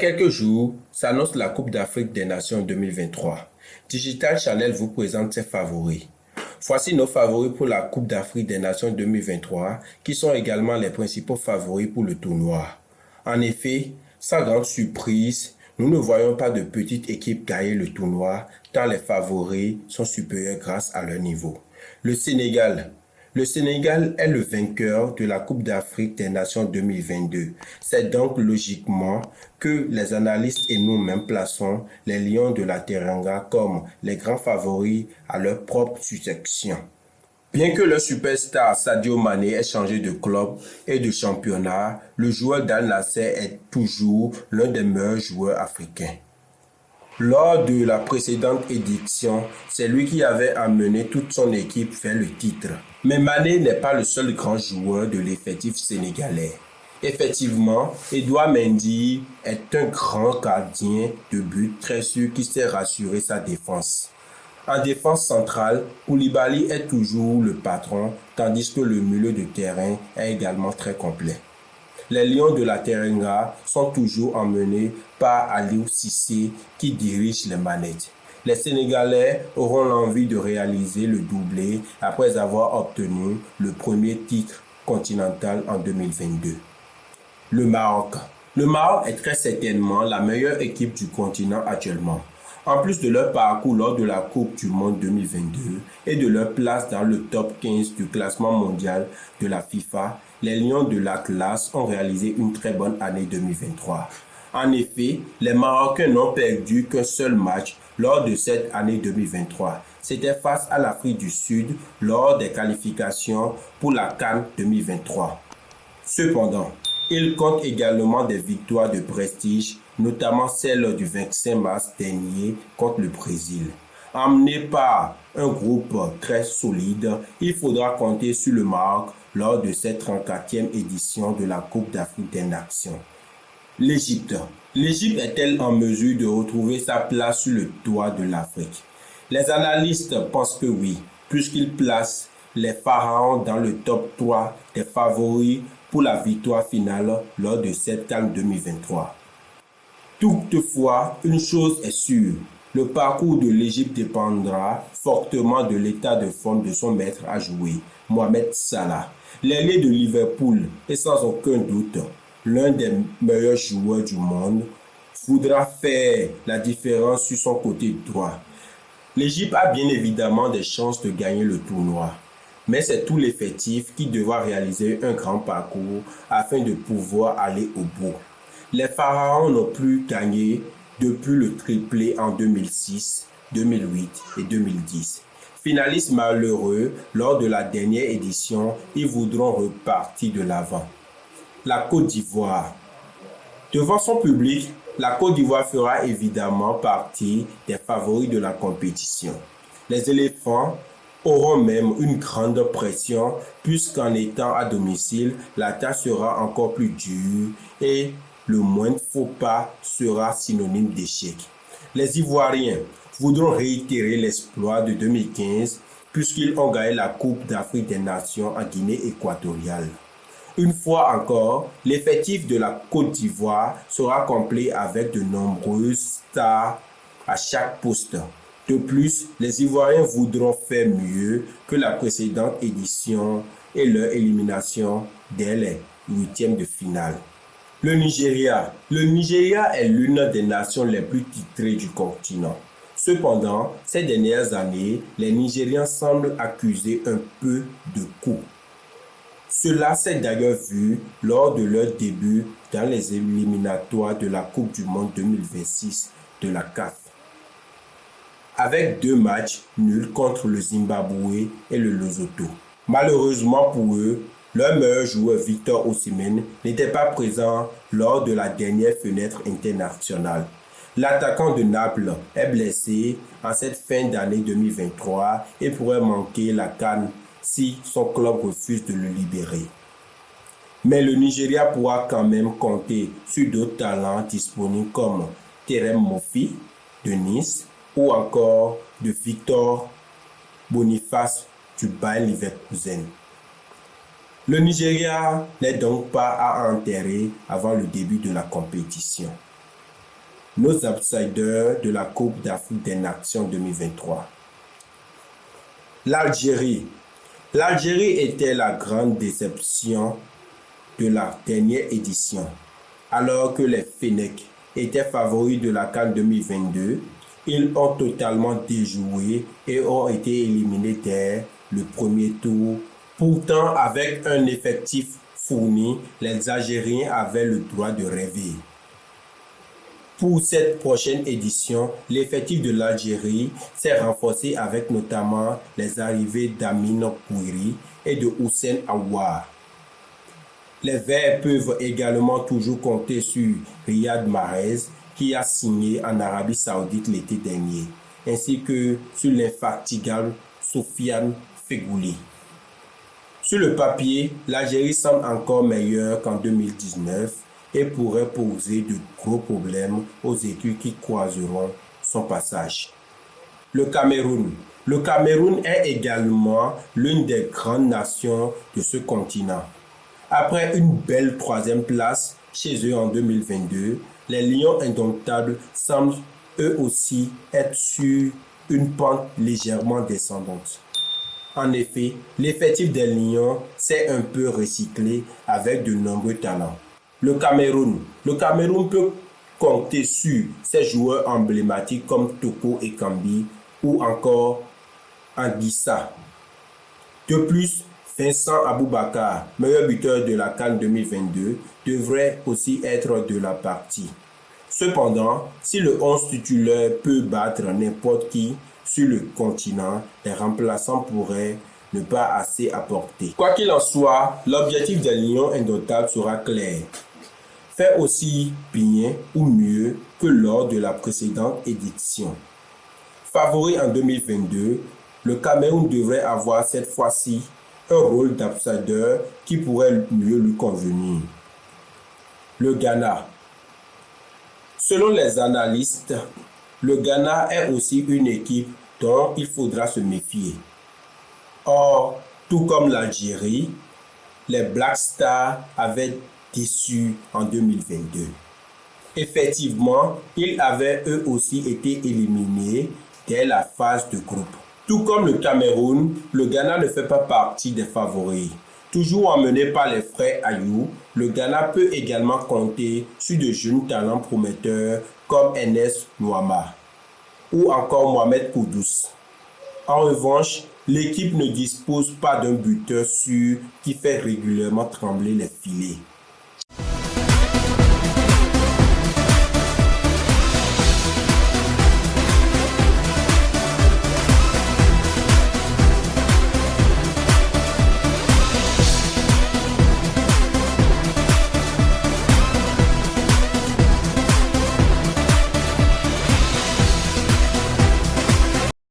quelques jours, s'annonce la Coupe d'Afrique des Nations 2023. Digital Channel vous présente ses favoris. Voici nos favoris pour la Coupe d'Afrique des Nations 2023, qui sont également les principaux favoris pour le tournoi. En effet, sans grande surprise, nous ne voyons pas de petite équipe gagner le tournoi, tant les favoris sont supérieurs grâce à leur niveau. Le Sénégal est le vainqueur de la Coupe d'Afrique des Nations 2022. C'est donc logiquement que les analystes et nous-mêmes plaçons les Lions de la Teranga comme les grands favoris à leur propre succession. Bien que le superstar Sadio Mané ait changé de club et de championnat, le joueur d'Al Nassr est toujours l'un des meilleurs joueurs africains. Lors de la précédente édition, c'est lui qui avait amené toute son équipe vers le titre. Mais Mané n'est pas le seul grand joueur de l'effectif sénégalais. Effectivement, Edouard Mendy est un grand gardien de but très sûr qui sait rassurer sa défense. En défense centrale, Koulibaly est toujours le patron, tandis que le milieu de terrain est également très complet. Les Lions de la Teranga sont toujours emmenés par Aliou Cissé qui dirige les manettes. Les Sénégalais auront l'envie de réaliser le doublé après avoir obtenu le premier titre continental en 2022. Le Maroc est très certainement la meilleure équipe du continent actuellement. En plus de leur parcours lors de la Coupe du Monde 2022 et de leur place dans le top 15 du classement mondial de la FIFA, les Lions de l'Atlas ont réalisé une très bonne année 2023. En effet, les Marocains n'ont perdu qu'un seul match lors de cette année 2023. C'était face à l'Afrique du Sud lors des qualifications pour la CAN 2023. Cependant, ils comptent également des victoires de prestige, notamment celle du 25 mars dernier contre le Brésil. Emmené par un groupe très solide, il faudra compter sur le Maroc lors de cette 34e édition de la Coupe d'Afrique des Nations. L'Égypte est-elle en mesure de retrouver sa place sur le toit de l'Afrique? Les analystes pensent que oui, puisqu'ils placent les Pharaons dans le top 3 des favoris pour la victoire finale lors de cette CAN 2023. Toutefois, une chose est sûre, le parcours de l'Égypte dépendra fortement de l'état de forme de son maître à jouer, Mohamed Salah. L'ailier de Liverpool est sans aucun doute l'un des meilleurs joueurs du monde, voudra faire la différence sur son côté droit. L'Égypte a bien évidemment des chances de gagner le tournoi, mais c'est tout l'effectif qui devra réaliser un grand parcours afin de pouvoir aller au bout. Les Pharaons n'ont plus gagné depuis le triplé en 2006, 2008 et 2010. Finalistes malheureux lors de la dernière édition, ils voudront repartir de l'avant. La Côte d'Ivoire. Devant son public, la Côte d'Ivoire fera évidemment partie des favoris de la compétition. Les éléphants auront même une grande pression puisqu'en étant à domicile, la tâche sera encore plus dure et le moindre faux pas sera synonyme d'échec. Les Ivoiriens voudront réitérer l'exploit de 2015 puisqu'ils ont gagné la Coupe d'Afrique des Nations en Guinée équatoriale. Une fois encore, l'effectif de la Côte d'Ivoire sera complet avec de nombreuses stars à chaque poste. De plus, les Ivoiriens voudront faire mieux que la précédente édition et leur élimination dès les huitièmes de finale. Le Nigeria est l'une des nations les plus titrées du continent. Cependant, ces dernières années, les Nigérians semblent accuser un peu de coups. Cela s'est d'ailleurs vu lors de leur début dans les éliminatoires de la Coupe du Monde 2026 de la CAF. Avec 2 matchs nuls contre le Zimbabwe et le Lesotho. Malheureusement pour eux, leur meilleur joueur Victor Osimhen n'était pas présent lors de la dernière fenêtre internationale. L'attaquant de Naples est blessé en cette fin d'année 2023 et pourrait manquer la CAN si son club refuse de le libérer. Mais le Nigeria pourra quand même compter sur d'autres talents disponibles comme Terem Moffi de Nice ou encore de Victor Boniface du Bayer Leverkusen. Le Nigeria n'est donc pas à enterrer avant le début de la compétition. nos outsiders de la Coupe d'Afrique des Nations 2023. L'Algérie. L'Algérie était la grande déception de la dernière édition. Alors que les Fennecs étaient favoris de la CAN 2022, ils ont totalement déjoué et ont été éliminés dès le premier tour. Pourtant, avec un effectif fourni, les Algériens avaient le droit de rêver. Pour cette prochaine édition, l'effectif de l'Algérie s'est renforcé avec notamment les arrivées d'Amine Gouiri et de Houssen Aouar. Les Verts peuvent également toujours compter sur Riyad Mahrez qui a signé en Arabie Saoudite l'été dernier, ainsi que sur l'infatigable Sofiane Feghouli. Sur le papier, l'Algérie semble encore meilleure qu'en 2019 et pourrait poser de gros problèmes aux équipes qui croiseront son passage. Le Cameroun. Le Cameroun est également l'une des grandes nations de ce continent. Après une belle troisième place chez eux en 2022, les Lions indomptables semblent eux aussi être sur une pente légèrement descendante. En effet, l'effectif des Lions s'est un peu recyclé avec de nombreux talents. Le Cameroun peut compter sur ses joueurs emblématiques comme Toko Ekambi ou encore Anguissa. De plus, Vincent Aboubakar, meilleur buteur de la CAN 2022, devrait aussi être de la partie. Cependant, si le 11 titulaire peut battre n'importe qui sur le continent, les remplaçants pourraient ne pas assez apporter. Quoi qu'il en soit, l'objectif des Lions indomptables sera clair. Faire aussi bien ou mieux que lors de la précédente édition. Favori en 2022, le Cameroun devrait avoir cette fois-ci un rôle d'outsider qui pourrait mieux lui convenir. Le Ghana. Selon les analystes, le Ghana est aussi une équipe dont il faudra se méfier. Or, tout comme l'Algérie, les Black Stars avaient déçu en 2022. Effectivement, ils avaient eux aussi été éliminés dès la phase de groupe. Tout comme le Cameroun, le Ghana ne fait pas partie des favoris. Toujours emmené par les frères Ayou, le Ghana peut également compter sur de jeunes talents prometteurs comme Enes Nouama ou encore Mohamed Kudus. En revanche, l'équipe ne dispose pas d'un buteur sûr qui fait régulièrement trembler les filets.